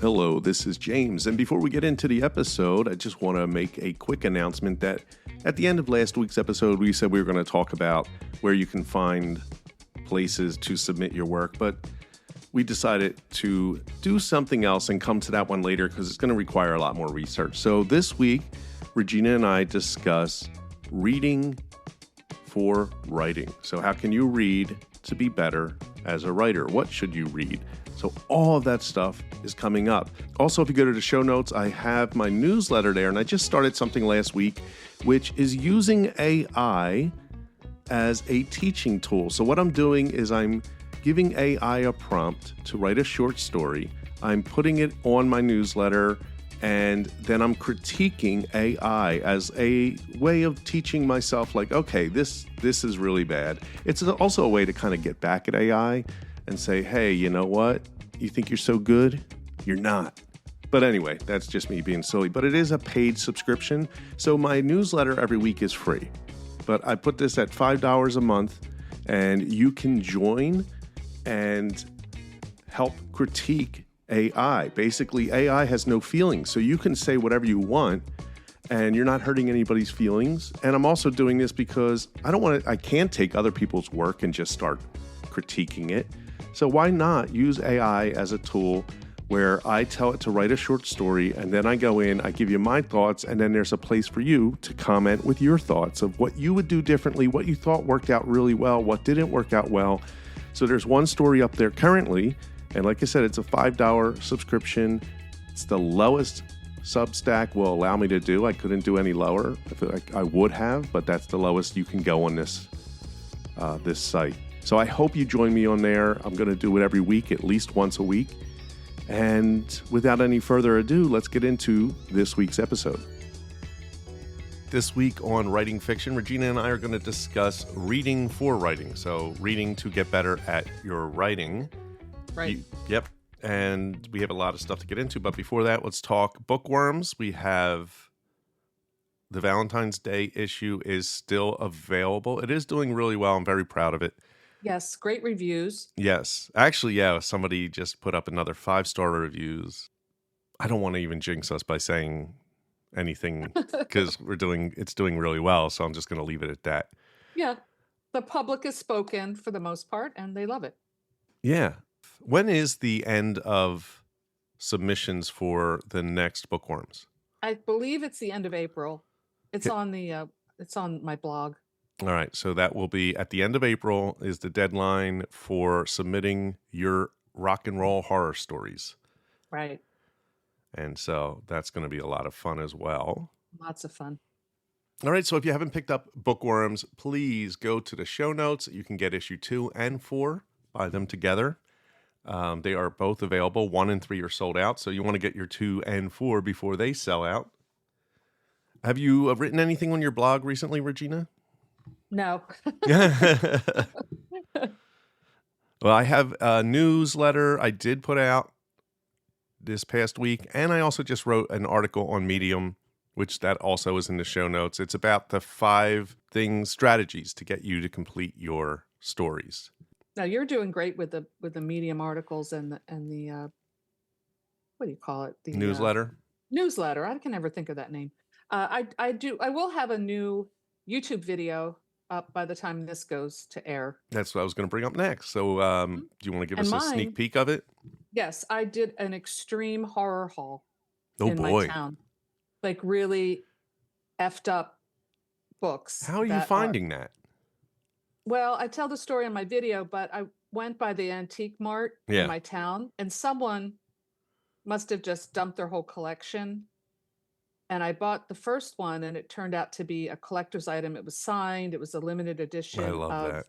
Hello, this is James, and before we get into the episode, I just want to make a quick announcement that at the end of last week's episode, we said we were going to talk about where you can find places to submit your work, but we decided to do something else and come to that one later because it's going to require a lot more research. So this week, Regina and I discuss reading for writing. So how can you read to be better as a writer? What should you read? So all of that stuff is coming up. Also, if you go to the show notes, I have my newsletter there, and I just started something last week, which is using AI as a teaching tool. So what I'm doing is I'm giving AI a prompt to write a short story. I'm putting it on my newsletter, and then I'm critiquing AI as a way of teaching myself, like, okay, this is really bad. It's also a way to kind of get back at AI and say, hey, you know what? You think you're so good? You're not. But anyway, that's just me being silly. But it is a paid subscription. So my newsletter every week is free. But I put this at $5 a month, and you can join and help critique AI. Basically, AI has no feelings. So you can say whatever you want, and you're not hurting anybody's feelings. And I'm also doing this because I can't take other people's work and just start critiquing it. So why not use AI as a tool where I tell it to write a short story, and then I go in, I give you my thoughts, and then there's a place for you to comment with your thoughts of what you would do differently, what you thought worked out really well, what didn't work out well. So there's one story up there currently, and like I said, it's a $5 subscription. It's the lowest Substack will allow me to do. I couldn't do any lower. I feel like I would have, but that's the lowest you can go on this site. So I hope you join me on there. I'm going to do it every week, at least once a week. And without any further ado, let's get into this week's episode. This week on Writing Fiction, Regina and I are going to discuss reading for writing. So reading to get better at your writing. Right. Yep. And we have a lot of stuff to get into. But before that, let's talk bookworms. We have the Valentine's Day issue is still available. It is doing really well. I'm very proud of it. Yes, great reviews. Yes. Actually, yeah, somebody just put up another 5-star reviews. I don't want to even jinx us by saying anything because it's doing really well. So I'm just going to leave it at that. Yeah, the public is spoken for the most part, and they love it. Yeah. When is the end of submissions for the next bookworms? I believe it's the end of April. It's on my blog. All right, so that will be at the end of April is the deadline for submitting your rock and roll horror stories. Right. And so that's going to be a lot of fun as well. Lots of fun. All right, so if you haven't picked up bookworms, please go to the show notes. You can get issue 2 and 4, buy them together. They are both available. 1 and 3 are sold out, so you want to get your 2 and 4 before they sell out. Have you written anything on your blog recently, Regina? No. Well, I have a newsletter I did put out this past week, and I also just wrote an article on Medium, which that also is in the show notes. It's about the 5 strategies to get you to complete your stories. Now you're doing great with the Medium articles and the what do you call it? The newsletter. Newsletter. I can never think of that name. I will have a new YouTube video up by the time this goes to air. That's what I was going to bring up next. So do you want to give us a sneak peek of it? Yes, I did an extreme horror haul in my town. Like really effed up books. How are you finding that? Well, I tell the story in my video, but I went by the antique mart in my town, and someone must have just dumped their whole collection. And I bought the first one, and it turned out to be a collector's item. It was signed. It was a limited edition of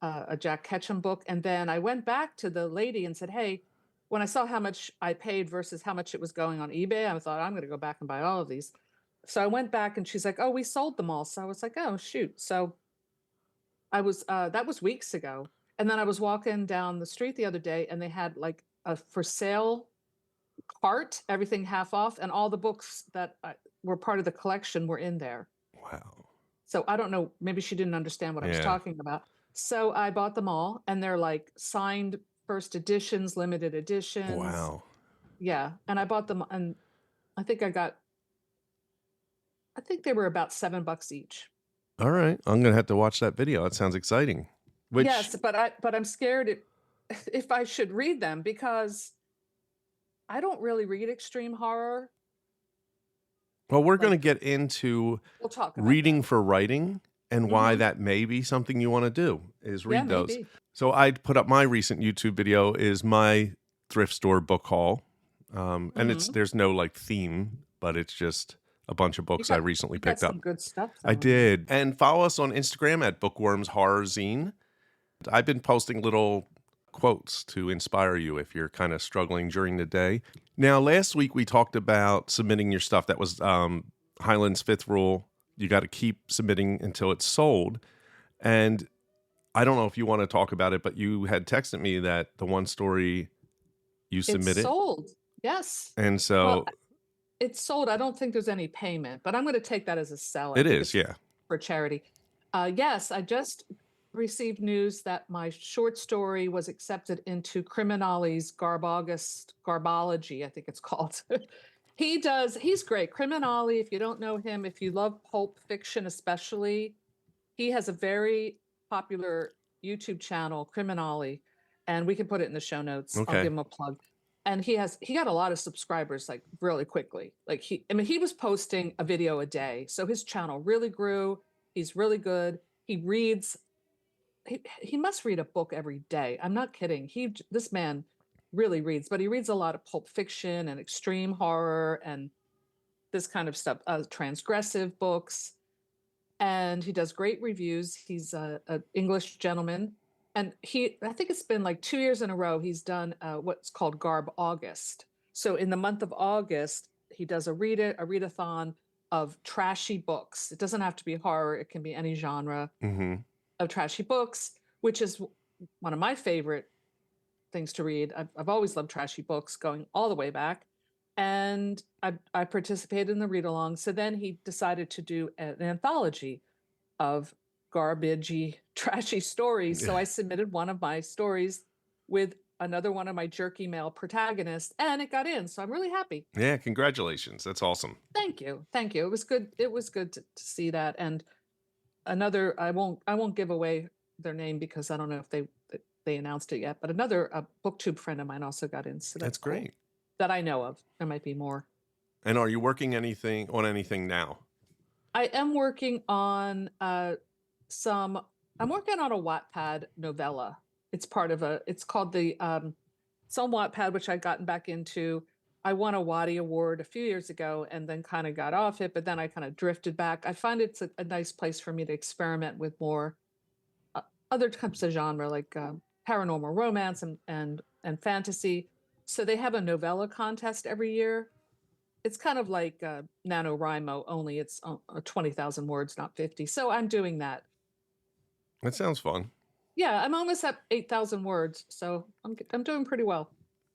a Jack Ketchum book. And then I went back to the lady and said, hey, when I saw how much I paid versus how much it was going on eBay, I thought, I'm going to go back and buy all of these. So I went back, and she's like, oh, we sold them all. So I was like, oh, shoot. So that was weeks ago. And then I was walking down the street the other day, and they had like a for sale cart, everything half off, and all the books that were part of the collection were in there. Wow. So I don't know, maybe she didn't understand what I was talking about. So I bought them all, and they're like signed first editions, limited editions. Wow. Yeah, and I bought them, and I think they were about $7 each. All right, I'm gonna have to watch that video. That sounds exciting. Yes, but I'm scared if I should read them, because I don't really read extreme horror. Well, we're going to get into we'll talk about reading that. for writing and why that may be something you want to do is read those. Maybe. So I put up my recent YouTube video is my thrift store book haul. And there's no like theme, but it's just a bunch of books I recently picked up. Some good stuff. I did. And follow us on Instagram at Worms Horror Zine. I've been posting little quotes to inspire you if you're kind of struggling during the day. Now, last week we talked about submitting your stuff. That was Highland's fifth rule. You got to keep submitting until it's sold. And I don't know if you want to talk about it, but you had texted me that the one story you submitted. It's sold. Yes. And so it's sold. I don't think there's any payment, but I'm going to take that as a sell. It is, yeah. For charity. Yes, I just received news that my short story was accepted into Criminali's Garbology, I think it's called. He's great. Criminali, if you don't know him, if you love pulp fiction especially, he has a very popular YouTube channel, Criminali, and we can put it in the show notes. Okay. I'll give him a plug. And he got a lot of subscribers like really quickly. Like he was posting a video a day. So his channel really grew. He's really good. He reads. He must read a book every day. I'm not kidding. This man really reads, but he reads a lot of pulp fiction and extreme horror and this kind of stuff, transgressive books. And he does great reviews. He's an English gentleman. And I think it's been like 2 years in a row, he's done what's called Garb August. So in the month of August, he does a readathon of trashy books. It doesn't have to be horror. It can be any genre of trashy books, which is one of my favorite things to read. I've always loved trashy books going all the way back. And I participated in the read-along. So then he decided to do an anthology of garbagey, trashy stories. So I submitted one of my stories with another one of my jerky male protagonists, and it got in. So I'm really happy. Yeah, congratulations. That's awesome. Thank you. It was good. It was good to see that. And another, I won't give away their name because I don't know if they announced it yet, but another booktube friend of mine also got in. So that's great. Cool. That I know of. There might be more. And are you working on anything now? I am working on I'm working on a Wattpad novella. It's it's called it's on Wattpad, which I've gotten back into. I won a Waddy Award a few years ago and then kind of got off it, but then I kind of drifted back. I find it's a nice place for me to experiment with more other types of genre, like paranormal romance and fantasy. So they have a novella contest every year. It's kind of like NaNoWriMo, only it's 20,000 words, not 50. So I'm doing that. That sounds fun. Yeah, I'm almost at 8,000 words, so I'm doing pretty well.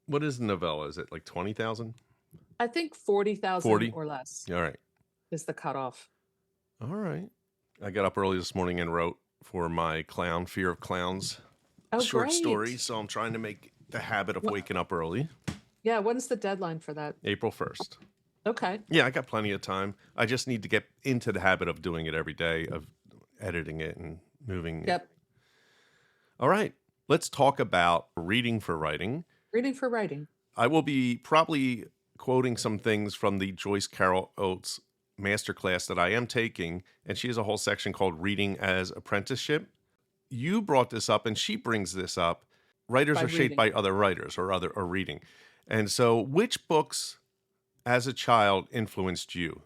What is the novella? Is it like 20,000? I think 40,000 or less. All right. Is the cutoff. All right. I got up early this morning and wrote for my Fear of Clowns short story, so I'm trying to make the habit of waking up early. Yeah, when's the deadline for that? April 1st. Okay. Yeah, I got plenty of time. I just need to get into the habit of doing it every day, of editing it and moving it. All right. Let's talk about reading for writing. Reading for writing. I will be probably quoting some things from the Joyce Carol Oates masterclass that I am taking, and she has a whole section called Reading as Apprenticeship. You brought this up, and she brings this up. Writers are shaped by other writers or reading. And so which books as a child influenced you?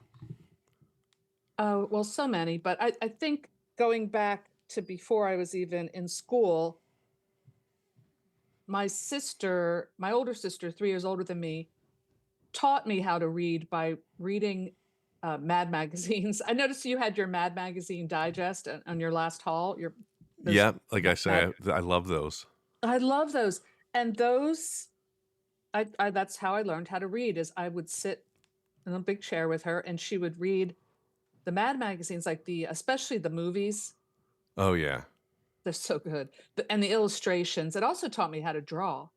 Oh, well, so many, but I think going back to before I was even in school, my older sister, 3 years older than me, taught me how to read by reading Mad magazines. I noticed you had your Mad magazine digest on your last haul. Yeah, like I say, I love those. I love those. And those, that's how I learned how to read, is I would sit in a big chair with her and she would read the Mad magazines, like especially the movies. Oh, yeah. They're so good. And the illustrations. It also taught me how to draw.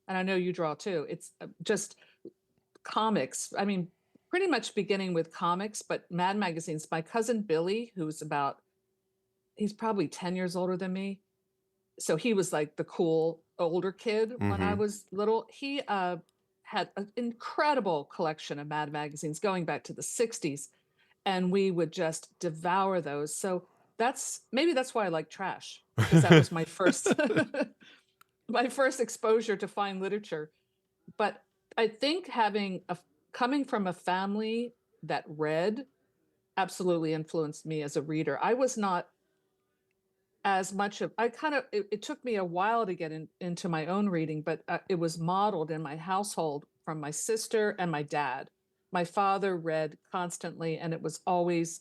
And I know you draw too. It's just comics. I mean, pretty much beginning with comics, but Mad magazines. My cousin Billy, he's probably 10 years older than me. So he was like the cool older kid when I was little. He had an incredible collection of Mad magazines going back to the 60s, and we would just devour those. So maybe that's why I like trash, because that was my first my first exposure to fine literature. But I think coming from a family that read absolutely influenced me as a reader. I was not as much of it took me a while to get into my own reading, but it was modeled in my household from my sister and my dad. My father read constantly, and it was always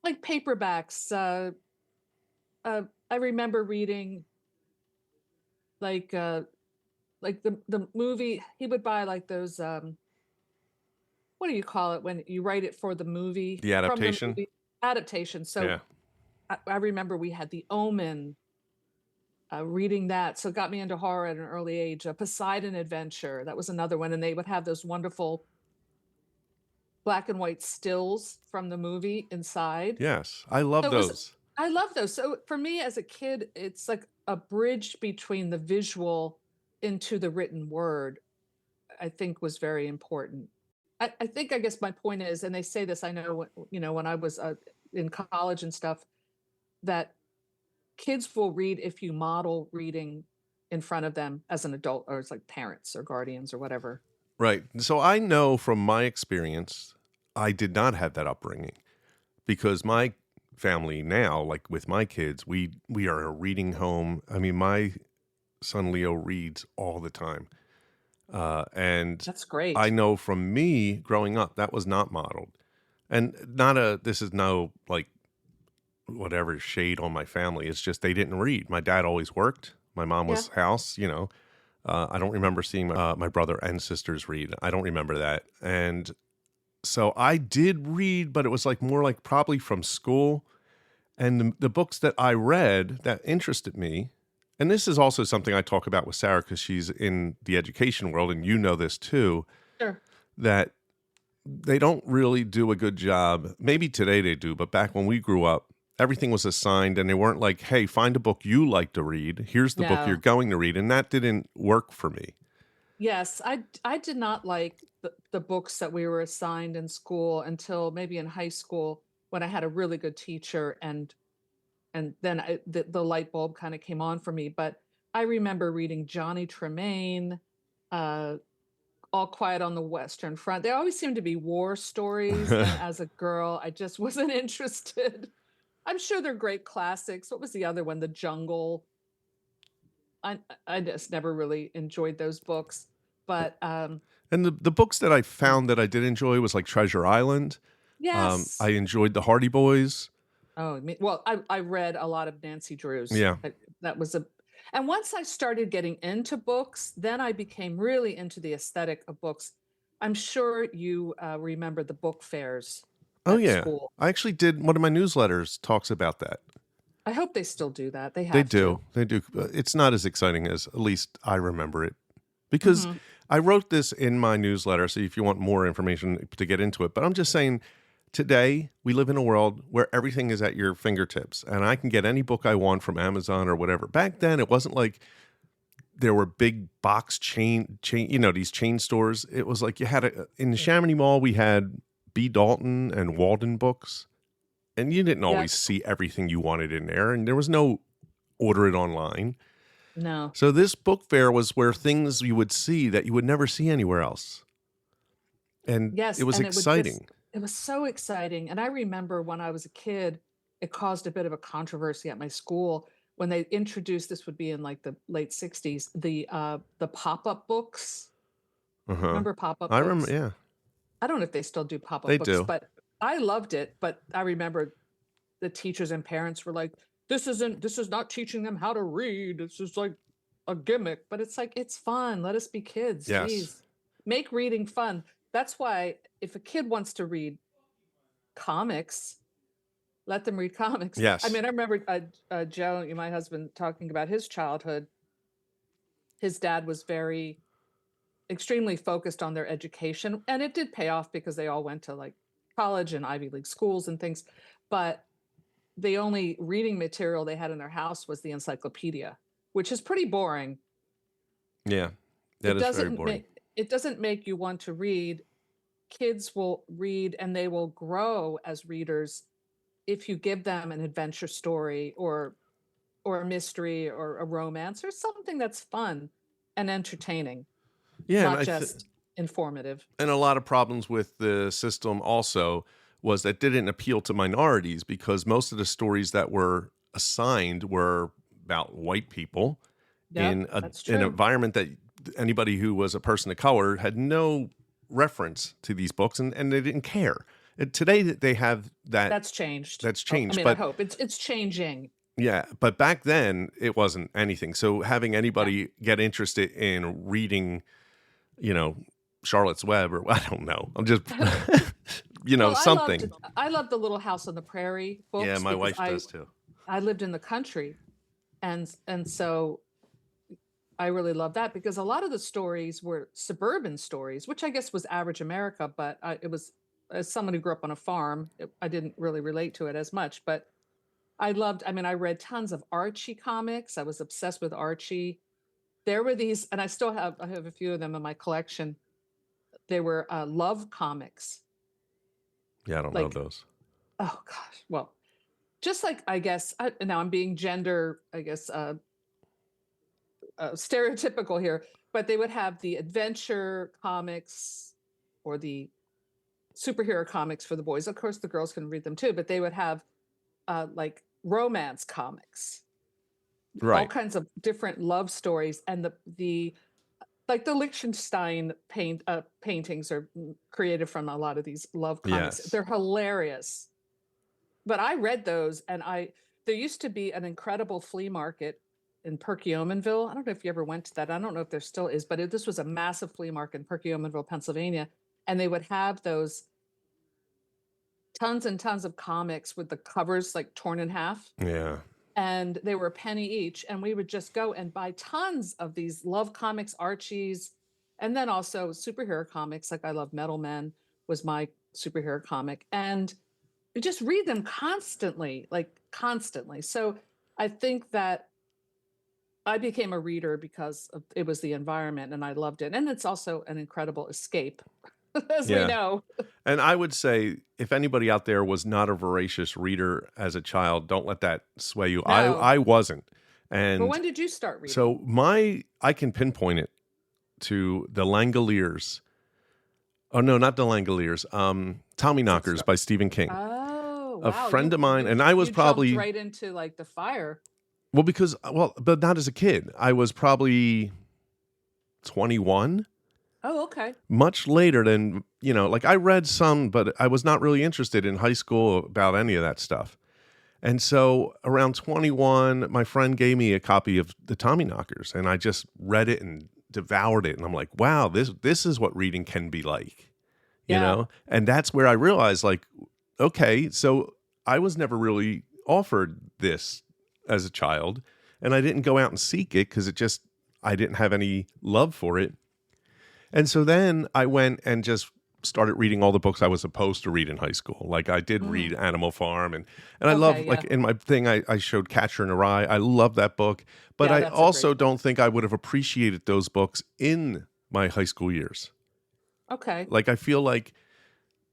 like paperbacks. I remember reading like the movie. He would buy like those what do you call it when you write it for the movie? The adaptation? From the movie adaptation. So Yeah. I remember we had The Omen, reading that. So it got me into horror at an early age. A Poseidon Adventure, that was another one. And they would have those wonderful black and white stills from the movie inside. Yes, I love those. I love those. So for me as a kid, it's like a bridge between the visual into the written word, I think was very important. I think, I guess my point is, and they say this, I know, when I was in college and stuff, that kids will read if you model reading in front of them as an adult, or it's like parents or guardians or whatever. Right. So I know from my experience, I did not have that upbringing, because my family now, like with my kids, we are a reading home. I mean, my son Leo reads all the time. And that's great. I know from me growing up, that was not modeled. And this is no like whatever shade on my family. It's just they didn't read. My dad always worked. My mom was house, I don't remember seeing my brother and sisters read. I don't remember that. And so I did read, but it was like more like probably from school. And the books that I read that interested me, and this is also something I talk about with Sarah because she's in the education world, and you know this too, Sure. that they don't really do a good job. Maybe today they do, but back when we grew up, everything was assigned, and they weren't like, hey, find a book you like to read. Here's the book you're going to read. And that didn't work for me. Yes, I did not like the books that we were assigned in school until maybe in high school, when I had a really good teacher, and then the light bulb kind of came on for me. But I remember reading Johnny Tremain, All Quiet on the Western Front. They always seemed to be war stories. And as a girl, I just wasn't interested. I'm sure they're great classics. What was the other one? The Jungle. I just never really enjoyed those books. But and the books that I found that I did enjoy was like Treasure Island. Yes. I enjoyed the Hardy Boys. Oh, well, I read a lot of Nancy Drew's. Yeah. And once I started getting into books, then I became really into the aesthetic of books. I'm sure you remember the book fairs. Oh, yeah. School. I actually did, one of my newsletters talks about that. I hope they still do that. They do. They do. It's not as exciting as, at least I remember it. Because I wrote this in my newsletter, so if you want more information to get into it. But I'm just saying, today, we live in a world where everything is at your fingertips, and I can get any book I want from Amazon or whatever. Back then, it wasn't like there were big box chain, these chain stores. It was like you had in the Chamonix Mall, we had B. Dalton and Walden books, and you didn't always see everything you wanted in there, and there was no order it online. No. So this book fair was where things you would see that you would never see anywhere else. And it was exciting. It was so exciting. And I remember when I was a kid, it caused a bit of a controversy at my school when they introduced, this would be in like the late 60s, the pop-up books. Remember pop-up books? I remember, yeah. I don't know if they still do pop-up books, do. But I loved it. But I remember the teachers and parents were like, this is not teaching them how to read. This is like a gimmick. But it's like, it's fun. Let us be kids. Yes. Jeez. Make reading fun. That's why if a kid wants to read comics, let them read comics. Yes. I mean, I remember Joe, my husband, talking about his childhood. His dad was very extremely focused on their education, and it did pay off because they all went to like college and Ivy League schools and things. But the only reading material they had in their house was the encyclopedia, which is pretty boring. Yeah, that is very boring. It doesn't make you want to read. Kids will read and they will grow as readers if you give them an adventure story or a mystery or a romance or something that's fun and entertaining, not just informative. And a lot of problems with the system also was that didn't appeal to minorities because most of the stories that were assigned were about white people in an environment that anybody who was a person of color had no reference to these books, and they didn't care. Today they have that. That's changed. That's changed. I mean, but I hope it's changing. Yeah, but back then it wasn't anything. So having anybody get interested in reading, Charlotte's Web, or I don't know. I'm just, something. I love the Little House on the Prairie books. Yeah, my wife does too. I lived in the country, and so I really love that because a lot of the stories were suburban stories, which I guess was average America, but it was, as someone who grew up on a farm, I didn't really relate to it as much, but I read tons of Archie comics. I was obsessed with Archie. There were these, and I have a few of them in my collection. They were love comics. Yeah, I don't know those. Oh gosh. Well, just like, I guess, now I'm being gender, stereotypical here, but they would have the adventure comics or the superhero comics for the boys. Of course, the girls can read them too, but they would have like romance comics, right? All kinds of different love stories, and the Liechtenstein paintings are created from a lot of these love comics. Yes. They're hilarious. But I read those, and there used to be an incredible flea market in Perkiomenville. I don't know if you ever went to that. I don't know if there still is, but this was a massive flea market in Perkiomenville, Pennsylvania, and they would have those tons and tons of comics with the covers like torn in half. Yeah. And they were a penny each, and we would just go and buy tons of these love comics, Archies, and then also superhero comics. Like I love Metal Men was my superhero comic, and we just read them constantly. So I think that I became a reader because it was the environment, and I loved it. And it's also an incredible escape, as we know. And I would say, if anybody out there was not a voracious reader as a child, don't let that sway you. No. I wasn't. And but when did you start reading? So I can pinpoint it to the Langoliers. Oh no, not the Langoliers. Tommyknockers by Stephen King. Oh, wow. A friend of mine, and I was probably right into like the fire. Well, but not as a kid. I was probably 21. Oh, okay. Much later than, I read some, but I was not really interested in high school about any of that stuff. And so around 21, my friend gave me a copy of the Tommyknockers, and I just read it and devoured it. And I'm like, wow, this is what reading can be like, you know? And that's where I realized, like, okay, so I was never really offered this as a child, and I didn't go out and seek it because I didn't have any love for it. And so then I went and just started reading all the books I was supposed to read in high school. Like I did read Animal Farm, and I love, like in my thing, I showed Catcher in the Rye. I love that book, but I also don't think I would have appreciated those books in my high school years. Okay. Like I feel like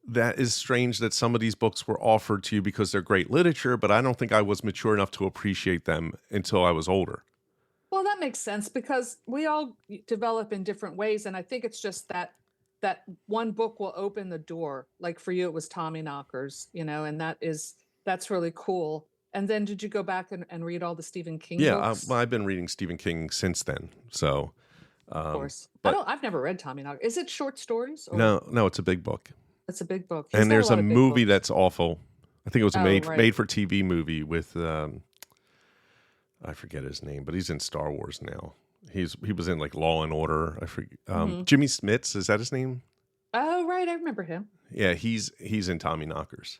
that is strange that some of these books were offered to you because they're great literature, but I don't think I was mature enough to appreciate them until I was older. Well, that makes sense because we all develop in different ways. And I think it's just that one book will open the door. Like for you, it was Tommyknockers, and that's really cool. And then did you go back and read all the Stephen King books? I've been reading Stephen King since then. So, of course. I've never read Tommyknockers. Is it short stories? Or? No, it's a big book. It's a big book. And there's a movie that's awful. I think it was a made for TV movie with I forget his name, but he's in Star Wars now. He was in like Law and Order. I forget. Jimmy Smits, is that his name? Oh, right, I remember him. Yeah, he's in Tommyknockers.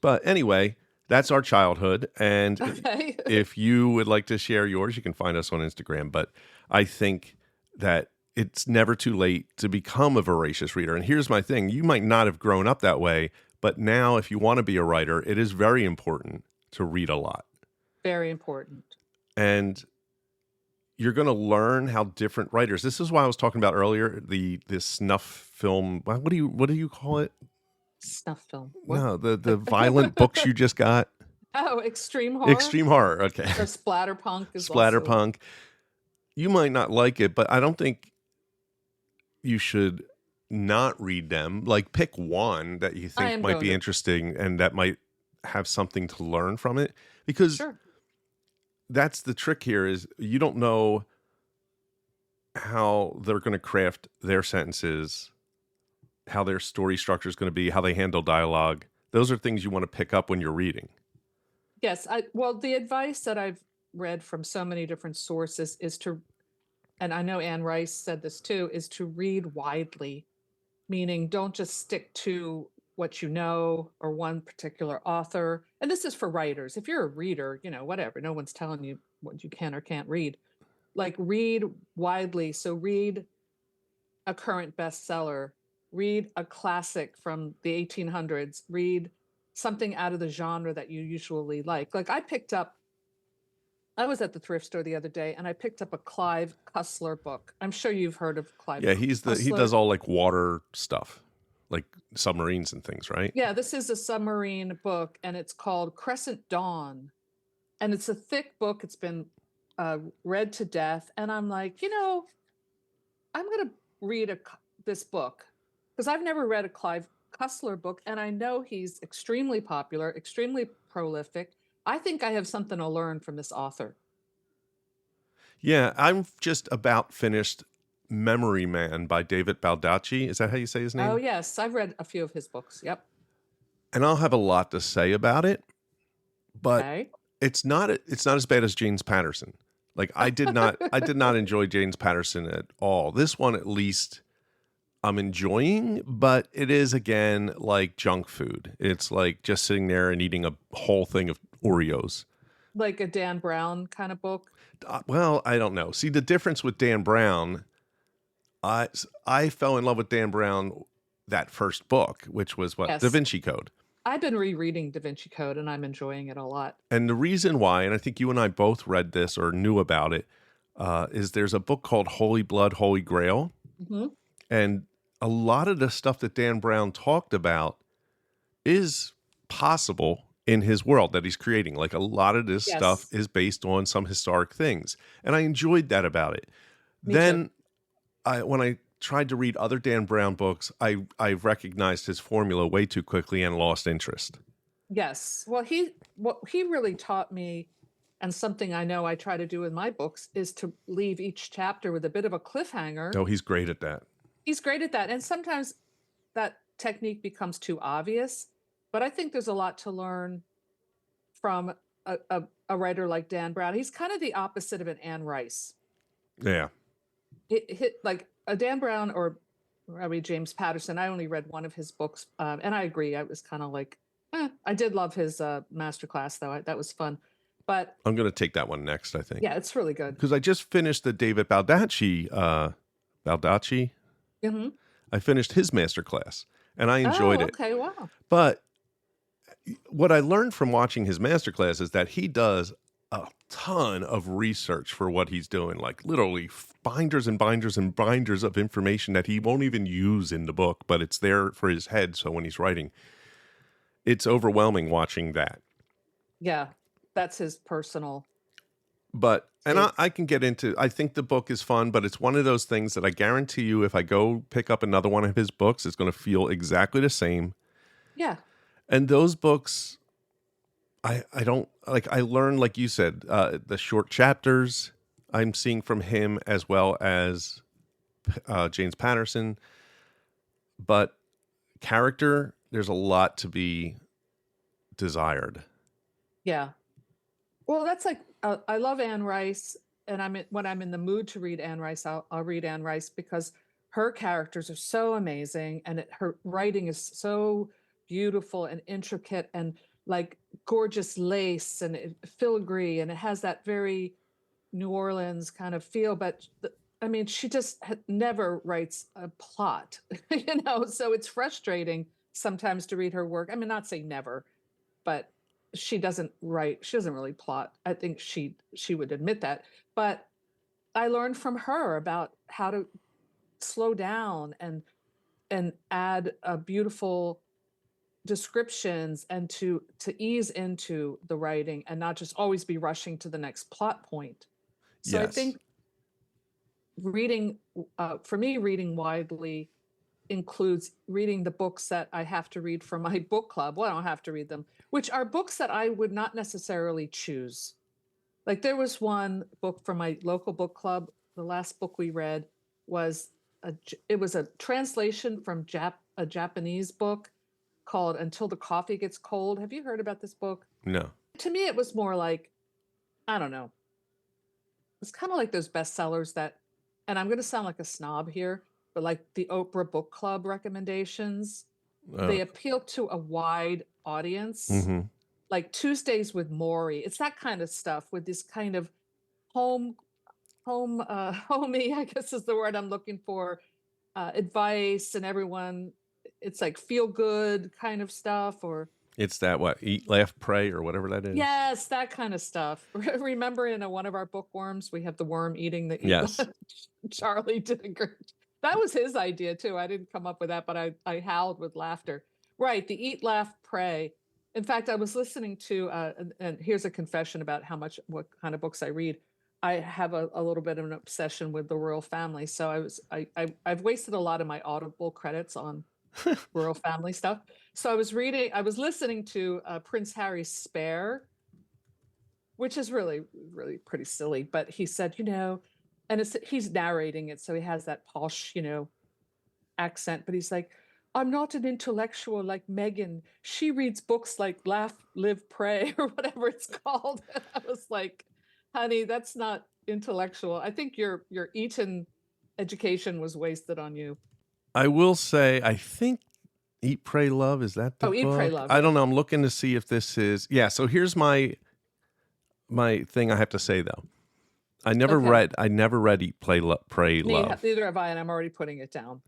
But anyway, that's our childhood, and if you would like to share yours, you can find us on Instagram. But I think that it's never too late to become a voracious reader. And here's my thing. You might not have grown up that way, but now if you want to be a writer, it is very important to read a lot. Very important. And you're going to learn how different writers. This is why I was talking about earlier, this snuff film. What do you call it? Snuff film. What? No, the violent books you just got. Oh, extreme horror. Extreme horror. Okay. Or splatterpunk is splatterpunk. You might not like it, but I don't think you should not read them. Like, pick one that you think might be interesting and that might have something to learn from it, because that's the trick here, is you don't know how they're going to craft their sentences, how their story structure is going to be, how they handle dialogue. Those are things you want to pick up when you're reading. Yes. Well, the advice that I've read from so many different sources is to, and I know Anne Rice said this too, is to read widely, meaning don't just stick to what you know or one particular author. And this is for writers. If you're a reader, whatever, no one's telling you what you can or can't read. Like, read widely. So read a current bestseller, read a classic from the 1800s, read something out of the genre that you usually like. Like, I was at the thrift store the other day and I picked up a Clive Cussler book. I'm sure you've heard of Clive. Yeah, he does all like water stuff, like submarines and things, right? Yeah, this is a submarine book and it's called Crescent Dawn. And it's a thick book. It's been read to death. And I'm like, I'm going to read this book because I've never read a Clive Cussler book. And I know he's extremely popular, extremely prolific. I think I have something to learn from this author. Yeah, I'm just about finished Memory Man by David Baldacci. Is that how you say his name? Oh, yes. I've read a few of his books. Yep. And I'll have a lot to say about it, but it's not as bad as James Patterson. Like, I did not enjoy James Patterson at all. This one, at least, I'm enjoying, but it is, again, like junk food. It's like just sitting there and eating a whole thing of Oreos. Like a Dan Brown kind of book? Well, I don't know. See, the difference with Dan Brown, I fell in love with Dan Brown, that first book, which was Da Vinci Code. I've been rereading Da Vinci Code and I'm enjoying it a lot. And the reason why, and I think you and I both read this or knew about it, is there's a book called Holy Blood, Holy Grail. Mm-hmm. And a lot of the stuff that Dan Brown talked about is possible in his world that he's creating. Like, a lot of this stuff is based on some historic things. And I enjoyed that about it. Me then too. When I tried to read other Dan Brown books, I recognized his formula way too quickly and lost interest. Yes. Well, what he really taught me, and something I know I try to do in my books, is to leave each chapter with a bit of a cliffhanger. Oh, he's great at that. He's great at that. And sometimes that technique becomes too obvious. But I think there's a lot to learn from a writer like Dan Brown. He's kind of the opposite of an Anne Rice. Yeah. Like a Dan Brown or James Patterson. I only read one of his books. And I agree. I was kind of like, I did love his masterclass, though. That was fun. But I'm going to take that one next, I think. Yeah, it's really good. Because I just finished the David Baldacci. Mm-hmm. I finished his masterclass, and I enjoyed it. Okay, wow. But what I learned from watching his masterclass is that he does a ton of research for what he's doing, like literally binders and binders and binders of information that he won't even use in the book, but it's there for his head. So when he's writing, it's overwhelming watching that. Yeah, that's his personal. But, and I can get into, I think the book is fun, but it's one of those things that I guarantee you, if I go pick up another one of his books, it's going to feel exactly the same. Yeah. And those books, I don't, like, I learned, like you said, the short chapters I'm seeing from him as well as James Patterson. But character, there's a lot to be desired. Yeah. Well, that's like, I love Anne Rice, and when I'm in the mood to read Anne Rice, I'll read Anne Rice because her characters are so amazing, and her writing is so beautiful and intricate, and like gorgeous lace and filigree, and it has that very New Orleans kind of feel. But I mean, she just never writes a plot, so it's frustrating sometimes to read her work. I mean, not say never, but she doesn't really plot. I think she would admit that. But I learned from her about how to slow down and add beautiful descriptions and to ease into the writing and not just always be rushing to the next plot point. So I think reading, for me, reading widely includes reading the books that I have to read for my book club. Well, I don't have to read them, which are books that I would not necessarily choose. Like there was one book from my local book club. The last book we read was it was a translation from a Japanese book called Until the Coffee Gets Cold. Have you heard about this book? No. To me, it was more like, I don't know. It's kind of like those bestsellers that, and I'm going to sound like a snob here, but like the Oprah Book Club recommendations, they appeal to a wide audience. Mm-hmm. Like Tuesdays with Maury. It's that kind of stuff with this kind of homey, I guess is the word I'm looking for, advice, and everyone, it's like feel good kind of stuff, or it's that what, Eat, Laugh, Pray, or whatever that is. Yes, that kind of stuff. Remember in one of our bookworms, we have the worm eating the Yes. Charlie did a great. That was his idea too. I didn't come up with that, but I howled with laughter. Right, the Eat, Laugh, Pray. In fact, I was listening to, and here's a confession about what kind of books I read. I have a little bit of an obsession with the royal family, so I've wasted a lot of my Audible credits on royal family stuff. So I was listening to Prince Harry's Spare, which is really, really pretty silly. But he said, and he's narrating it, so he has that posh, accent. But he's like, I'm not an intellectual like Meghan. She reads books like Laugh, Live, Pray, or whatever it's called. And I was like, honey, that's not intellectual. I think your Eton education was wasted on you. I will say, I think Eat, Pray, Love, is that the book? Eat, Pray, Love. I don't know. I'm looking to see if this is. Yeah, so here's my thing I have to say, though. I never read Eat, Pray, Love. Neither have I, and I'm already putting it down.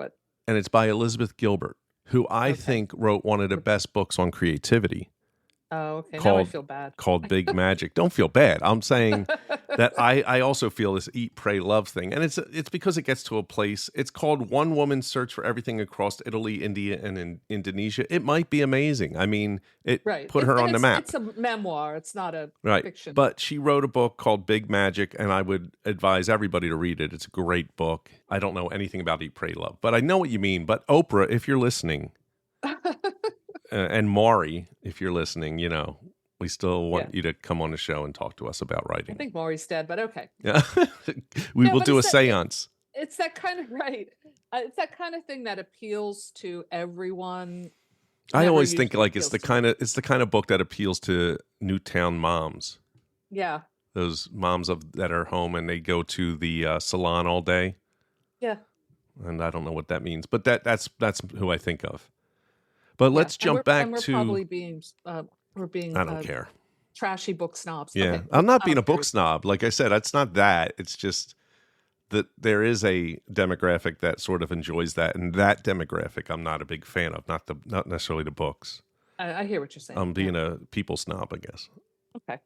And it's by Elizabeth Gilbert, who I think wrote one of the best books on creativity. Oh, okay. Now I feel bad. Called Big Magic. Don't feel bad. I'm saying that I also feel this Eat, Pray, Love thing. And it's because it gets to a place. It's called One Woman's Search for Everything Across Italy, India, and in Indonesia. It might be amazing. I mean, put her on the map. It's a memoir. It's not a fiction. But she wrote a book called Big Magic, and I would advise everybody to read it. It's a great book. I don't know anything about Eat, Pray, Love, but I know what you mean. But Oprah, if you're listening... and Maury, if you're listening, we still want you to come on the show and talk to us about writing. I think Maury's dead, but okay. Yeah, we will do a seance. It's that kind of it's that kind of thing that appeals to everyone. I always think like it's the kind of book that appeals to Newtown moms. Yeah, those moms that are home and they go to the salon all day. Yeah, and I don't know what that means, but that's who I think of. But let's jump back to. Probably being, we're being. I don't care. Trashy book snobs. Yeah, okay. I'm not being a book snob. Like I said, it's not that. It's just that there is a demographic that sort of enjoys that, and that demographic I'm not a big fan of. Not necessarily the books. I hear what you're saying. I'm being a people snob, I guess. Okay.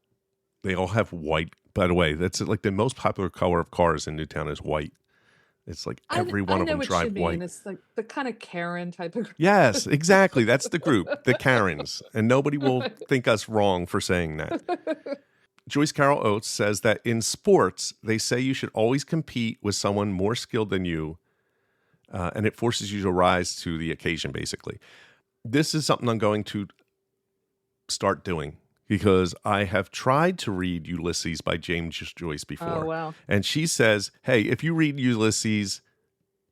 They all have white. By the way, that's like the most popular color of cars in Newtown is white. It's like every one of them drive white. It's like the kind of Karen type of. Yes, exactly. That's the group, the Karens. And nobody will think us wrong for saying that. Joyce Carol Oates says that in sports, they say you should always compete with someone more skilled than you, and it forces you to rise to the occasion, basically. This is something I'm going to start doing. Because I have tried to read Ulysses by James Joyce before. Oh, wow. And she says, hey, if you read Ulysses,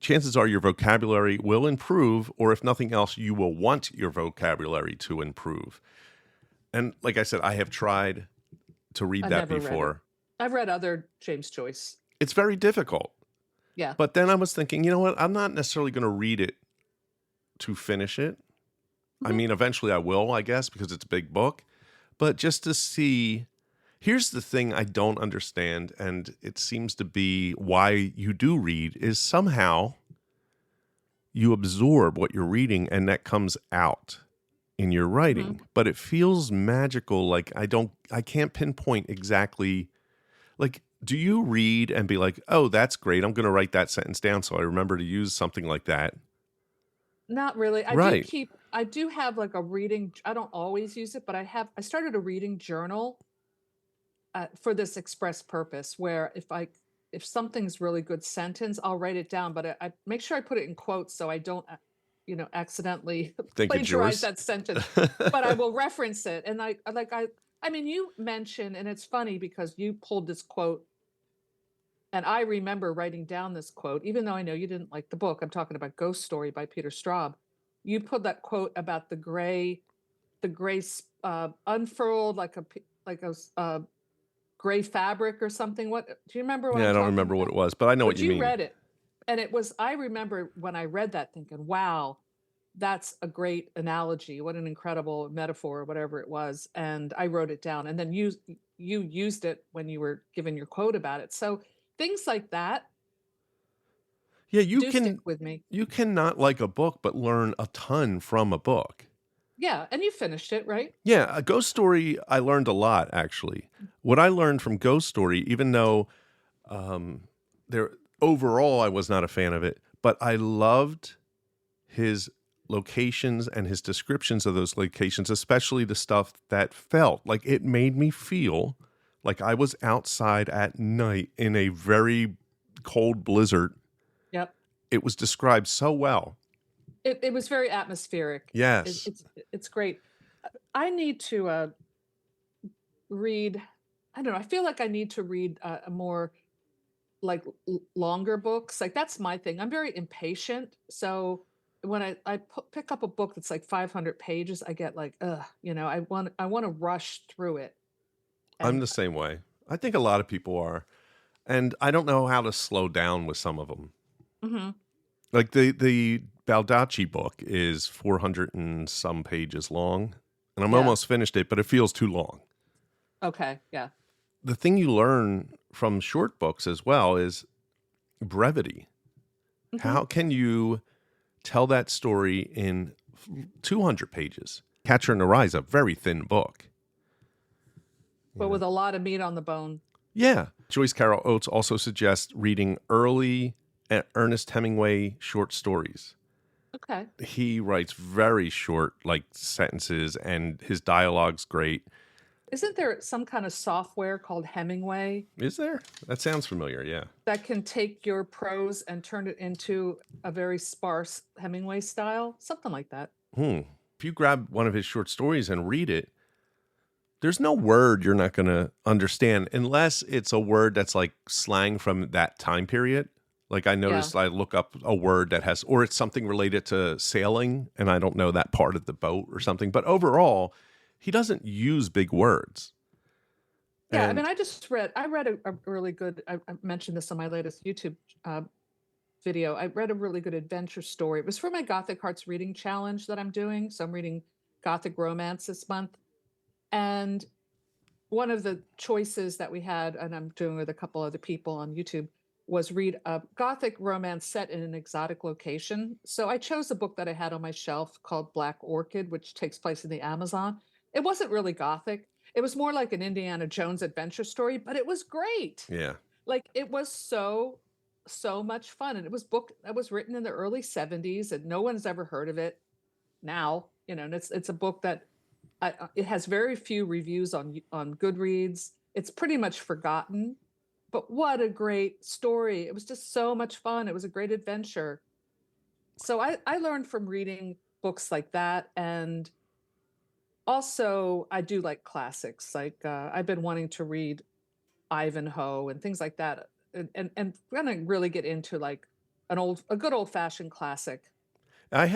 chances are your vocabulary will improve, or if nothing else, you will want your vocabulary to improve. And like I said, I have tried to read that before. I've read other James Joyce. It's very difficult. Yeah. But then I was thinking, you know what? I'm not necessarily going to read it to finish it. Mm-hmm. I mean, eventually I will, I guess, because it's a big book. But just to see, Here's the thing I don't understand, and it seems to be why you do read, is somehow you absorb what you're reading and that comes out in your writing. Mm-hmm. But it feels magical. Like I can't pinpoint exactly. Like, do you read and be like, oh, that's great, I'm going to write that sentence down so I remember to use something like that? Not really. Right. I do have like a reading, I don't always use it, but I started a reading journal for this express purpose, where if something's really good sentence, I'll write it down, but I make sure I put it in quotes so I don't, accidentally Think it's plagiarize yours. that sentence, but I will reference it. And I mean, you mentioned, and it's funny because you pulled this quote, and I remember writing down this quote, even though I know you didn't like the book. I'm talking about Ghost Story by Peter Straub. You put that quote about the gray unfurled like a gray fabric or something. What do you remember what Yeah, I'm I don't talking remember what about? it was, but I know what But you you mean. read it, and I remember when I read that thinking, wow, that's a great analogy. What an incredible metaphor, or whatever it was. And I wrote it down, and then you used it when you were giving your quote about it. So things like that Yeah, do stick with me. you cannot like a book but learn a ton from a book. Yeah, and you finished it, right? Yeah, a Ghost Story, I learned a lot, actually. What I learned from Ghost Story, even though there overall I was not a fan of it, but I loved his locations and his descriptions of those locations, especially the stuff that felt like it made me feel like I was outside at night in a very cold blizzard. Yep. It was described so well. It was very atmospheric. Yes. It's great. I need to read. I don't know. I feel like I need to read a more like longer books. Like that's my thing. I'm very impatient. So when pick up a book that's like 500 pages, I get like, ugh, I want to rush through it. I'm And the same way. I think a lot of people are. And I don't know how to slow down with some of them. mm-hmm. Like the Baldacci book is 400 and some pages long, and I'm almost finished it, but it feels too long. Okay, yeah. The thing you learn from short books as well is brevity. Mm-hmm. How can you tell that story in 200 pages? Catcher in the Rye is a very thin book. But with a lot of meat on the bone. Yeah. Joyce Carol Oates also suggests reading early Ernest Hemingway short stories. Okay. He writes very short, like sentences, and his dialogue's great. Isn't there some kind of software called Hemingway? Is there? That sounds familiar, yeah. That can take your prose and turn it into a very sparse Hemingway style? Something like that. If you grab one of his short stories and read it, there's no word you're not going to understand unless it's a word that's like slang from that time period. Like I noticed I look up a word that has, or it's something related to sailing, and I don't know that part of the boat or something. But overall, he doesn't use big words. Yeah, I mean, I read a really good, I mentioned this on my latest YouTube video. I read a really good adventure story. It was for my Gothic Hearts reading challenge that I'm doing. So I'm reading Gothic romance this month. And one of the choices that we had, and I'm doing with a couple other people on YouTube, was read a Gothic romance set in an exotic location. So I chose a book that I had on my shelf called Black Orchid, which takes place in the Amazon. It wasn't really Gothic. It was more like an Indiana Jones adventure story, but it was great. Yeah. Like it was so much fun. And it was written in the early 70s, and no one's ever heard of it now. And it's a book that it has very few reviews on Goodreads. It's pretty much forgotten. But what a great story. It was just so much fun. It was a great adventure. So I learned from reading books like that. And also I do like classics. Like I've been wanting to read Ivanhoe and things like that. And we're going to really get into like a good old fashioned classic. I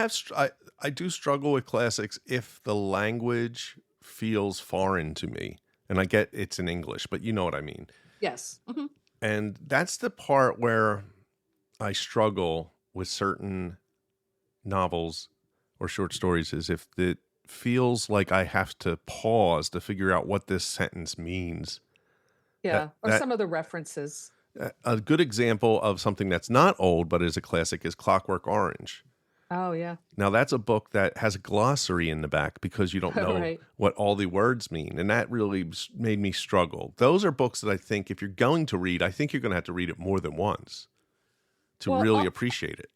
do struggle with classics if the language feels foreign to me. And I get it's in English, but you know what I mean. Yes. Mm-hmm. And that's the part where I struggle with certain novels or short stories, is if it feels like I have to pause to figure out what this sentence means. Yeah, or some of the references. A good example of something that's not old but is a classic is Clockwork Orange. Oh, yeah. Now, that's a book that has a glossary in the back because you don't know Right. what all the words mean. And that really made me struggle. Those are books that I think if you're going to read, I think you're going to have to read it more than once to really appreciate it.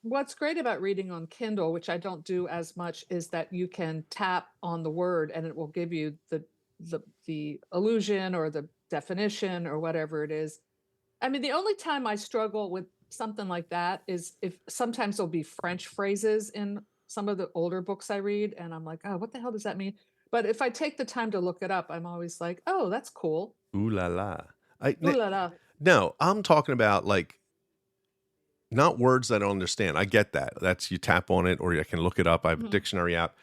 What's great about reading on Kindle, which I don't do as much, is that you can tap on the word and it will give you the allusion or the definition or whatever it is. I mean, the only time I struggle with something like that is if sometimes there'll be French phrases in some of the older books I read, and I'm like, oh, what the hell does that mean? But if I take the time to look it up, I'm always like, oh, that's cool. Ooh la la. Ooh la la. No, I'm talking about like not words that I don't understand. I get that. That's you tap on it or you can look it up. I have a dictionary app.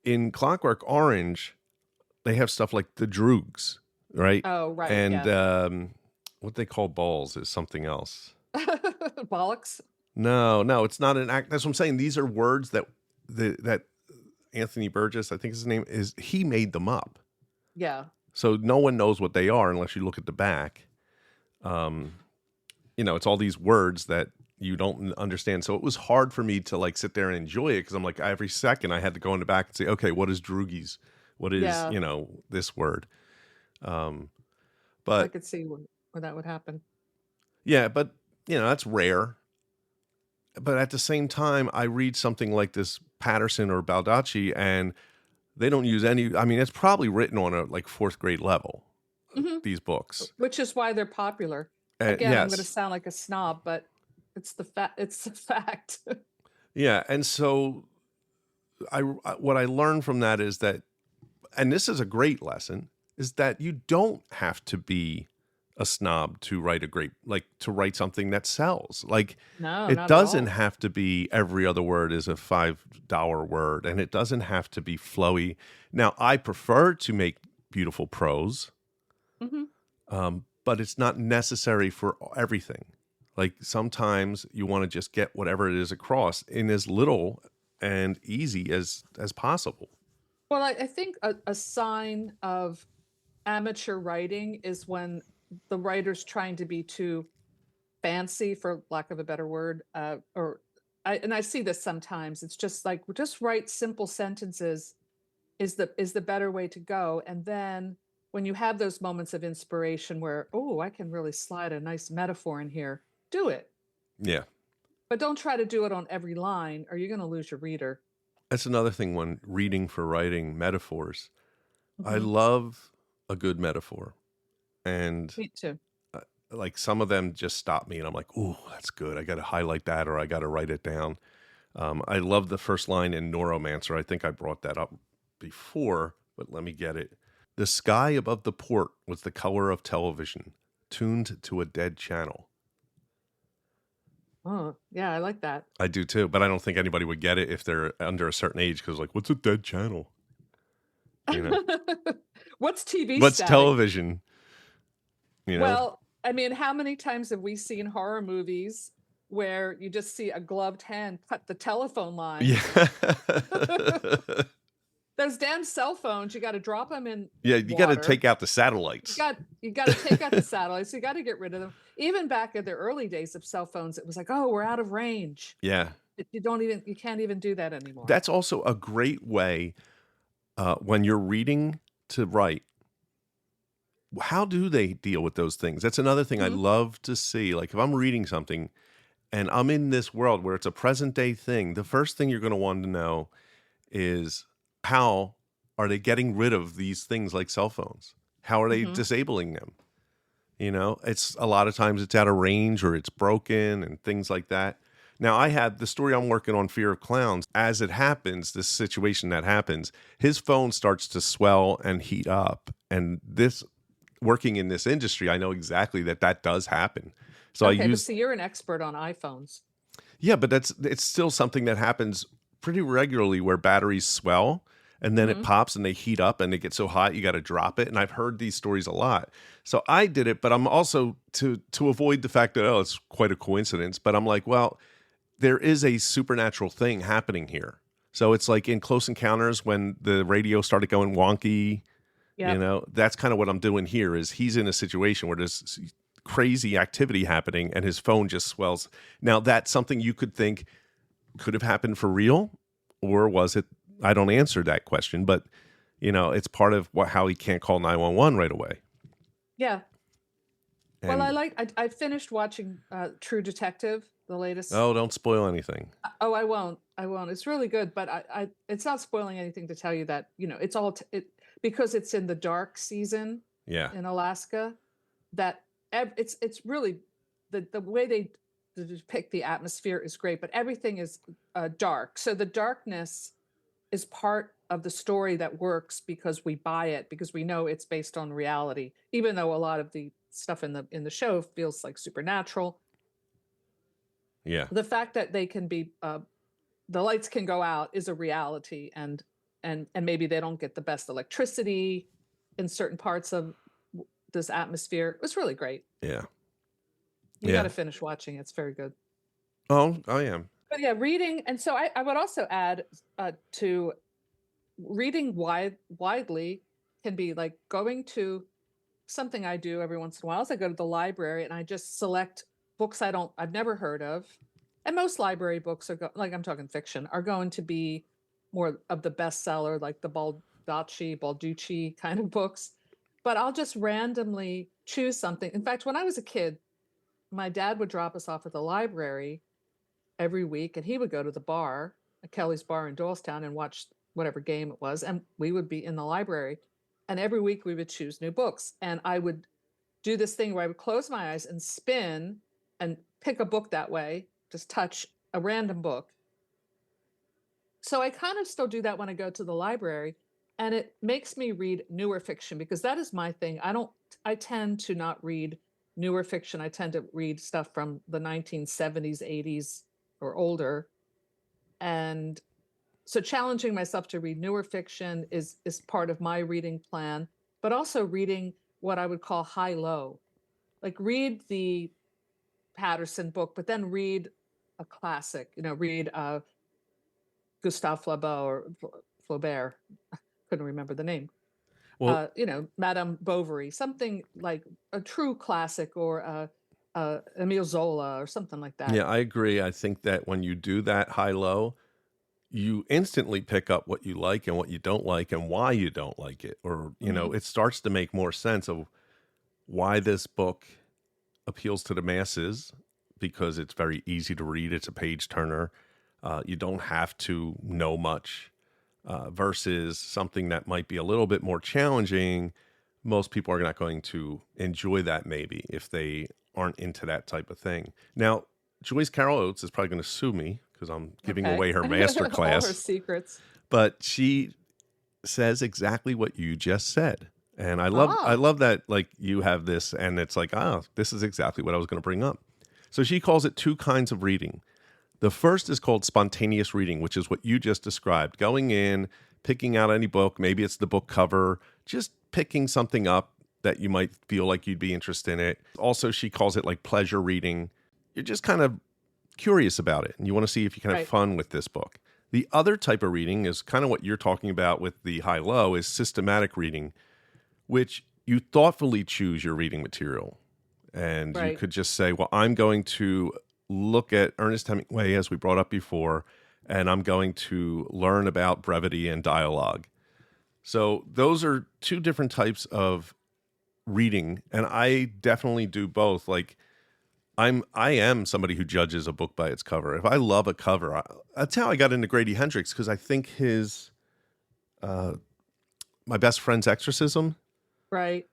In Clockwork Orange, they have stuff like the droogs, right? Oh, right. And what they call balls is something else. Bollocks? No, it's not an act. That's what I'm saying. These are words that that Anthony Burgess, I think his name is, he made them up. Yeah. So no one knows what they are unless you look at the back. It's all these words that you don't understand. So it was hard for me to like sit there and enjoy it because I'm like every second I had to go in the back and say, okay, what is droogies? What is, this word? But I could see where that would happen. Yeah, but that's rare. But at the same time, I read something like this Patterson or Baldacci, and they don't use any. I mean, it's probably written on a like fourth grade level. These books, which is why they're popular. Again, yes. I'm going to sound like a snob, but it's the fact. Yeah, and so what I learned from that is that, and this is a great lesson, is that you don't have to be a snob to write to write something that sells. Like, no, it doesn't have to be every other word is a $5 word, and it doesn't have to be flowy. Now, I prefer to make beautiful prose, but it's not necessary for everything. Like sometimes you want to just get whatever it is across in as little and easy as possible. Well, I think a sign of amateur writing is when the writer's trying to be too fancy, for lack of a better word, and I see this sometimes. It's just like, just write simple sentences is the better way to go. And then when you have those moments of inspiration where, oh, I can really slide a nice metaphor in here, do it. Yeah. But don't try to do it on every line or you're going to lose your reader. That's another thing when reading for writing metaphors. I love a good metaphor. And me too. Like some of them just stop me and I'm like, ooh, that's good. I got to highlight that or I got to write it down. I love the first line in Neuromancer. I think I brought that up before, but let me get it. The sky above the port was the color of television, tuned to a dead channel. Oh, yeah, I like that. I do too, but I don't think anybody would get it if they're under a certain age because like, what's a dead channel? What's TV What's static? Television? Well, I mean, how many times have we seen horror movies where you just see a gloved hand cut the telephone line? Yeah. Those damn cell phones, you got to drop them in. Yeah, you got to take out the satellites. You got to take out the satellites. You got to get rid of them. Even back in the early days of cell phones, it was like, oh, we're out of range. Yeah. You can't even do that anymore. That's also a great way when you're reading to write. How do they deal with those things? That's another thing I love to see. Like if I'm reading something and I'm in this world where it's a present day thing, the first thing you're going to want to know is how are they getting rid of these things like cell phones? How are they disabling them? It's a lot of times it's out of range or it's broken and things like that. Now I had the story I'm working on, Fear of Clowns. As it happens, this situation that happens, his phone starts to swell and heat up. And working in this industry, I know exactly that does happen. So but you're an expert on iPhones. Yeah, but it's still something that happens pretty regularly where batteries swell and then it pops and they heat up and they get so hot you got to drop it. And I've heard these stories a lot. So I did it, but I'm also to avoid the fact that, oh, it's quite a coincidence. But I'm like, well, there is a supernatural thing happening here. So it's like in Close Encounters when the radio started going wonky Yeah. You know, that's kind of what I'm doing here is he's in a situation where there's crazy activity happening and his phone just swells. Now, that's something you could think could have happened for real, or was it? I don't answer that question, but you know, it's part of how he can't call 911 right away. Yeah. And, well, I finished watching True Detective, the latest. Oh, don't spoil anything. Oh, I won't. It's really good, but it's not spoiling anything to tell you that, you know, it's all because it's in the dark season in Alaska, that it's really the way they depict the atmosphere is great, but everything is dark. So the darkness is part of the story that works because we buy it, because we know it's based on reality, even though a lot of the stuff in the show feels like supernatural. Yeah. The fact that they can be the lights can go out is a reality, and maybe they don't get the best electricity in certain parts of this atmosphere. It was really great. Yeah. You got to finish watching. It's very good. Oh, I am. But yeah, reading. And so I would also add to reading widely can be like going to something I do every once in a while is I go to the library and I just select books I've never heard of. And most library books are like, I'm talking fiction, are going to be more of the bestseller, like the Balducci kind of books. But I'll just randomly choose something. In fact, when I was a kid, my dad would drop us off at the library every week, and he would go to the bar, Kelly's Bar in Doylestown, and watch whatever game it was. And we would be in the library. And every week we would choose new books. And I would do this thing where I would close my eyes and spin and pick a book that way, just touch a random book. So I kind of still do that when I go to the library, and it makes me read newer fiction because that is my thing. I tend to not read newer fiction. I tend to read stuff from the 1970s, 80s or older. And so challenging myself to read newer fiction is part of my reading plan, but also reading what I would call high-low. Like read the Patterson book, but then read a classic, read Gustave Flaubert. Couldn't remember the name. Well, Madame Bovary, something like a true classic, or Emile Zola or something like that. Yeah, I agree. I think that when you do that high-low, you instantly pick up what you like and what you don't like and why you don't like it. Or, it starts to make more sense of why this book appeals to the masses, because it's very easy to read. It's a page turner. You don't have to know much, versus something that might be a little bit more challenging. Most people are not going to enjoy that maybe if they aren't into that type of thing. Now, Joyce Carol Oates is probably going to sue me because I'm giving away her master class. All her secrets. But she says exactly what you just said. And I love that, like, you have this and it's like, this is exactly what I was going to bring up. So she calls it two kinds of reading. The first is called spontaneous reading, which is what you just described. Going in, picking out any book, maybe it's the book cover, just picking something up that you might feel like you'd be interested in it. Also, she calls it like pleasure reading. You're just kind of curious about it and you want to see if you can have fun with this book. The other type of reading is kind of what you're talking about with the high-low, is systematic reading, which you thoughtfully choose your reading material. And you could just say, well, I'm going to look at Ernest Hemingway, as we brought up before, and I'm going to learn about brevity and dialogue. So those are two different types of reading, and I definitely do both. Like, I am somebody who judges a book by its cover. If I love a cover, that's how I got into Grady Hendrix, because I think his My Best Friend's Exorcism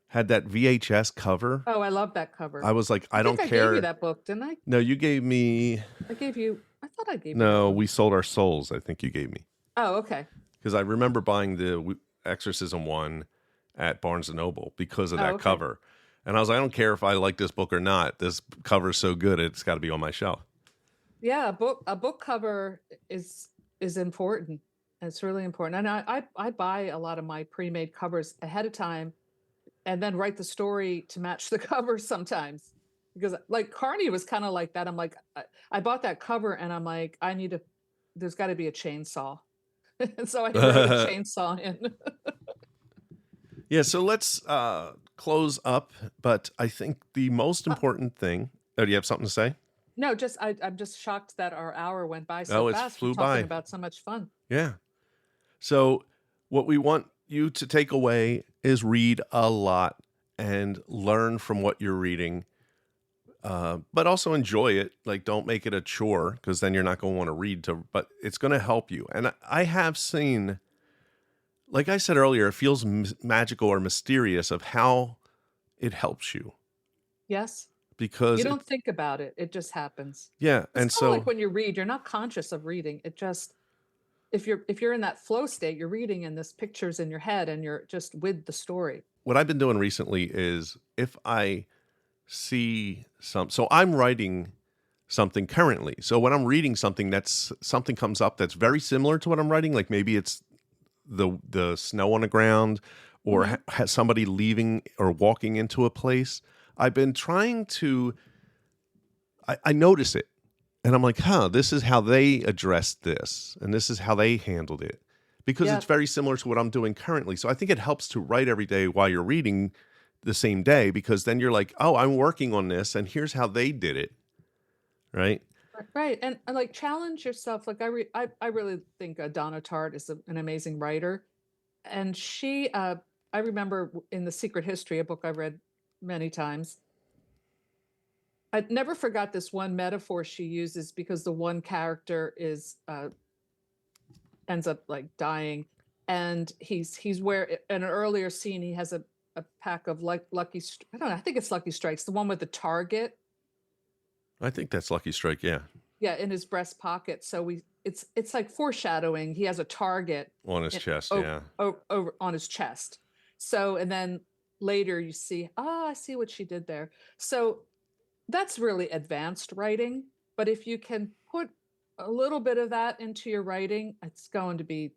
had that VHS cover. Oh, I love that cover. I was like, I don't care. I gave you that book, didn't I? No, you gave me. I thought I gave you. No, We Sold Our Souls, I think you gave me. Oh, okay. Because I remember buying the Exorcism one at Barnes & Noble because of that cover. And I was like, I don't care if I like this book or not. This cover is so good, it's got to be on my shelf. Yeah, a book cover is important. It's really important. And I buy a lot of my pre-made covers ahead of time and then write the story to match the cover sometimes. Because like Carney was kind of like that. I'm like, I bought that cover and I'm like, there's got to be a chainsaw. And so I wrote a chainsaw in. Yeah, so let's close up, but I think the most important thing... Oh, do you have something to say? No, I'm just shocked that our hour went by so Oh, it fast. We're flew talking by. about so much fun. Yeah. So what we want you to take away is read a lot and learn from what you're reading, but also enjoy it. Like, don't make it a chore, because then you're not going to want to read, but it's going to help you. And I have seen, like I said earlier, it feels magical or mysterious of how it helps you, Yes. because You don't think about it. It just happens. yeah. It's And kind of like so when you read, you're not conscious of reading. It just, if you're in that flow state, you're reading and this picture's in your head and you're just with the story. what I've been doing recently is, if I see so I'm writing something currently. So when I'm reading something, something comes up that's very similar to what I'm writing, like maybe it's the snow on the ground, or has somebody leaving or walking into a place. I've been trying to, I notice it, and I'm like, this is how they addressed this, and this is how they handled it, because Yeah. it's very similar to what I'm doing currently. So I think it helps to write every day while you're reading the same day, because then you're like, oh, I'm working on this, and here's how they did it. Right. Right. And like, challenge yourself. Like I really think Donna Tartt is an amazing writer. And she, I remember in The Secret History, a book I read many times, I never forgot this one metaphor she uses, because the one character ends up like dying, and he's where in an earlier scene he has a pack of like I don't know, I think it's Lucky Strikes, the one with the target. I think that's Lucky Strike. Yeah. Yeah, in his breast pocket. So it's like foreshadowing. He has a target On his chest. Yeah. over on his chest. So, and then later you see, I see what she did there. So that's really advanced writing. But if you can put a little bit of that into your writing, it's going to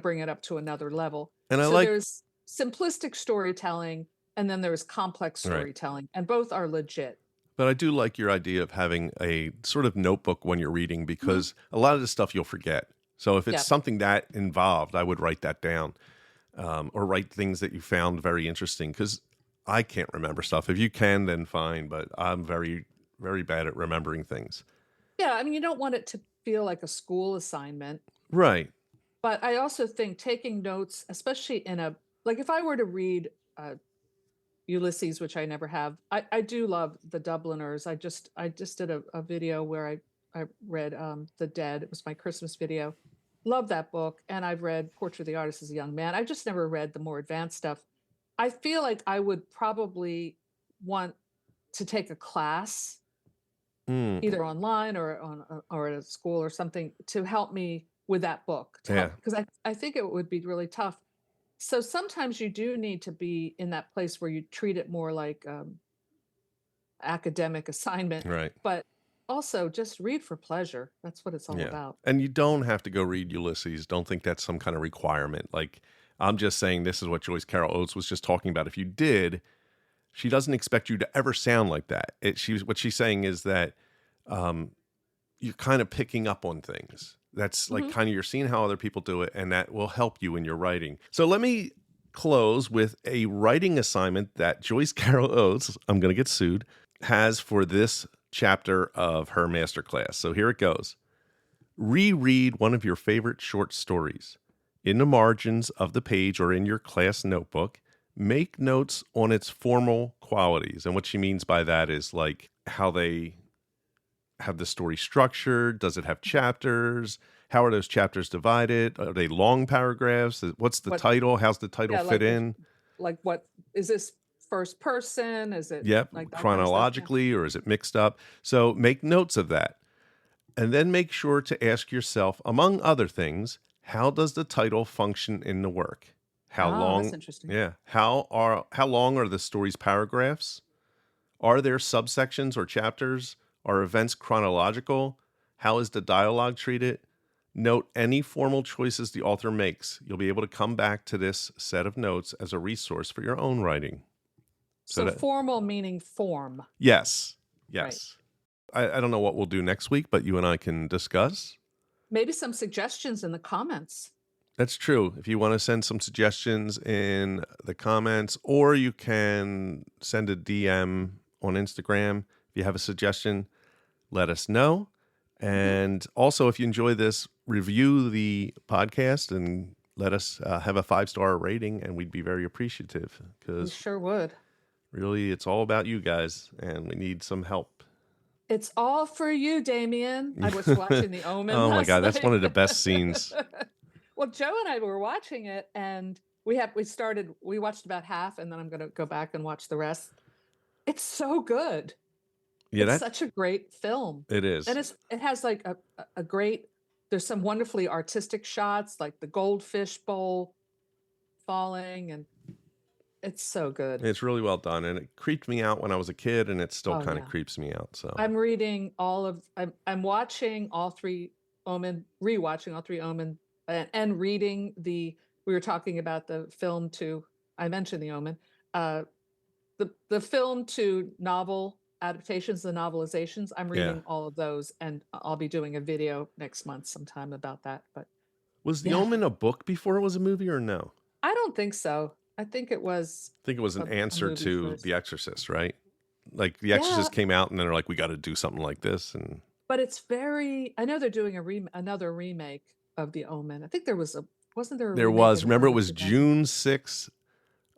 bring it up to another level. And so there's simplistic storytelling, and then there's complex storytelling, and both are legit. But I do like your idea of having a sort of notebook when you're reading, because a lot of the stuff you'll forget. So if it's something that involved, I would write that down, or write things that you found very interesting, because I can't remember stuff. If you can, then fine. But I'm very, very bad at remembering things. Yeah, I mean, you don't want it to feel like a school assignment. Right. But I also think taking notes, especially like if I were to read Ulysses, which I never have, I do love the Dubliners. I just did a video where I read The Dead. It was my Christmas video. Love that book. And I've read Portrait of the Artist as a Young Man. I just never read the more advanced stuff. I feel like I would probably want to take a class, either online or at a school or something, to help me with that book. Because I think it would be really tough. So sometimes you do need to be in that place where you treat it more like academic assignment. Right. But also just read for pleasure. That's what it's all about. And you don't have to go read Ulysses. Don't think that's some kind of requirement. Like, I'm just saying, this is what Joyce Carol Oates was just talking about. If you did, she doesn't expect you to ever sound like that. What she's saying is that you're kind of picking up on things. That's like kind of, you're seeing how other people do it, and that will help you in your writing. So let me close with a writing assignment that Joyce Carol Oates, I'm going to get sued, has for this chapter of her masterclass. So here it goes. Reread one of your favorite short stories. In the margins of the page or in your class notebook, make notes on its formal qualities. And what she means by that is like how they have the story structured. Does it have chapters? How are those chapters divided? Are they long paragraphs? What's the title? How's the title fit in? Like, what is this first person? Is it like chronologically, or is it mixed up? So make notes of that. And then make sure to ask yourself, among other things, how does the title function in the work? How long? That's interesting. Yeah. How long are the story's paragraphs? Are there subsections or chapters? Are events chronological? How is the dialogue treated? Note any formal choices the author makes. You'll be able to come back to this set of notes as a resource for your own writing. So formal meaning form. Yes. Yes. Right. I don't know what we'll do next week, but you and I can discuss. Maybe some suggestions in the comments. That's true. If you want to send some suggestions in the comments, or you can send a DM on Instagram. If you have a suggestion, let us know. And also, if you enjoy this, review the podcast and let us have a 5-star rating, and we'd be very appreciative, We because sure would. really it's all about you guys, and we need some help. It's all for you, Damien. I was watching The Omen Oh my last God, that's night. one of the best scenes. Well, Joe and I were watching it, and we watched about half, and then I'm going to go back and watch the rest. It's so good. Yeah, It's such a great film. It is. And it has like a great, there's some wonderfully artistic shots, like the goldfish bowl falling, and it's so good. It's really well done, and it creeped me out when I was a kid, and it still kind of creeps me out. So I'm reading I'm watching all 3 Omen, rewatching all 3 Omen, and reading we were talking about the film to, I mentioned The Omen, the film to novel adaptations, the novelizations. I'm reading all of those, and I'll be doing a video next month sometime about that. But was The Omen a book before it was a movie, or no? I don't think so. I think it was an answer to first. The Exorcist, right? Like The Exorcist came out, and then they're like, we got to do something like this. But it's very, I know they're doing another remake of The Omen. I think wasn't there a There was. Remember, it was June 6th.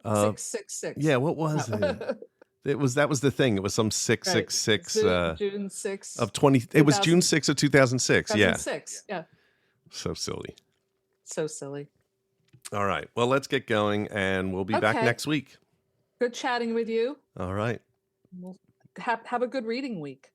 666. Yeah, what was it? That was the thing. It was some 666. June 6th of 20. It was June 6th of 2006. 2006. Yeah. So silly. So silly. All right. Well, let's get going, and we'll be back next week. Good chatting with you. All right. We'll have a good reading week.